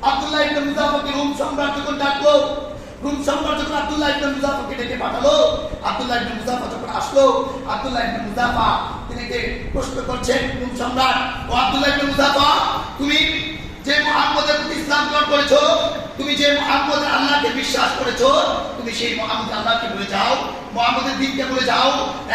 আব্দুল্লাহ ইবনে মুযাফাকে Rome সম্রাট যখন ডাকলো, রোম সম্রাট যখন আব্দুল্লাহ ইবনে মুযাফাকে ডেকে পাঠালো, আব্দুল্লাহ ইবনে মুযাফা যখন আসলো, আব্দুল্লাহ ইবনে মুযাফা তিনিকে প্রশ্ন করছেন রোম সম্রাট, ও আব্দুল্লাহ ইবনে মুযাফা, তুমি যে মুহাম্মদের প্রতি ইসলাম গ্রহণ করেছো, তুমি যে মুহাম্মদের আল্লাহকে বিশ্বাস করেছো, তুমি সেই মুহাম্মদ আল্লাহকে ভুলে যাও, মুহাম্মদের দিনকে ভুলে যাও,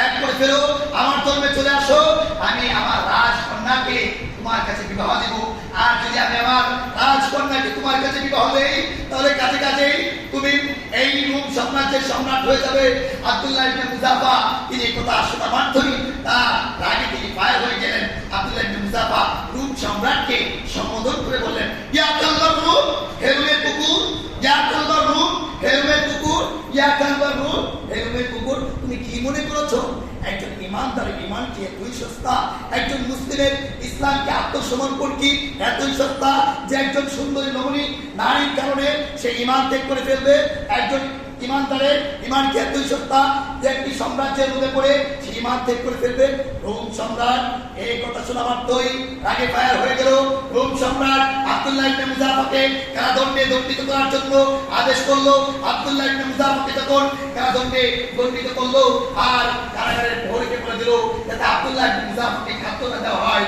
এক করে ফেলো, আমার ধর্মে চলে আসো, আমি আমার রাজকন্যাকে তোমার কাছে বিবাহ দেব। আর যদি আমি আমার রাজকন্যাকে তোমার কাছে বিবাহ দেই, তাহলে কাছে কাছে তুমি এই রোম সাম্রাজ্যের সম্রাট হয়ে যাবে। আব্দুল্লাহ ইবনে মুযাফা তিনি কথা শোনা মাত্রই তার রাগে তিনি ফায়ার হয়ে গেলেন। আব্দুল্লাহ ইবনে মুযাফা রোম সম্রাটকে সম্বোধন করে বললেন, ইয়া কালবার রূম, হে রোমের কুকুর, ইয়া কালবার রূম, হে রোমের কুকুর, ইয়া কালবার রূম, হে রোমের কুকুর, তুমি কি মনে করেছো একজন ইমানদারের ইমান কি এতই সস্তা? একজন মুসলিমের ইসলামকে আত্মসমর্পণ কি এতই সস্তা যে একজন সুন্দরী রমণী নারীর কারণে সে ইমান ত্যাগ করে ফেলবে? একজন ইমানদারের ইমান কি এতই সস্তা যে একটি সাম্রাজ্যের মধ্যে পড়ে সে ইমান ত্যাগ করে ফেলবে? রোম সম্রাট এই কথা শোনা মাত্রই রাগে ফায়ার হয়ে গেল। রোম সম্রাট আব্দুল্লাহ ইবনে মুযাফাকে কারাদণ্ডে দণ্ডিত করার জন্য আদেশ করলো। আব্দুল্লাহ ইবনে মুযাফাকে তখন কারাদণ্ডে দণ্ডিত করলো আর কারাগারের প্রহরীকে বলে দিল যাতে আব্দুল্লাহ ইবনে মুযাফাকে খাদ্য না দেওয়া হয়।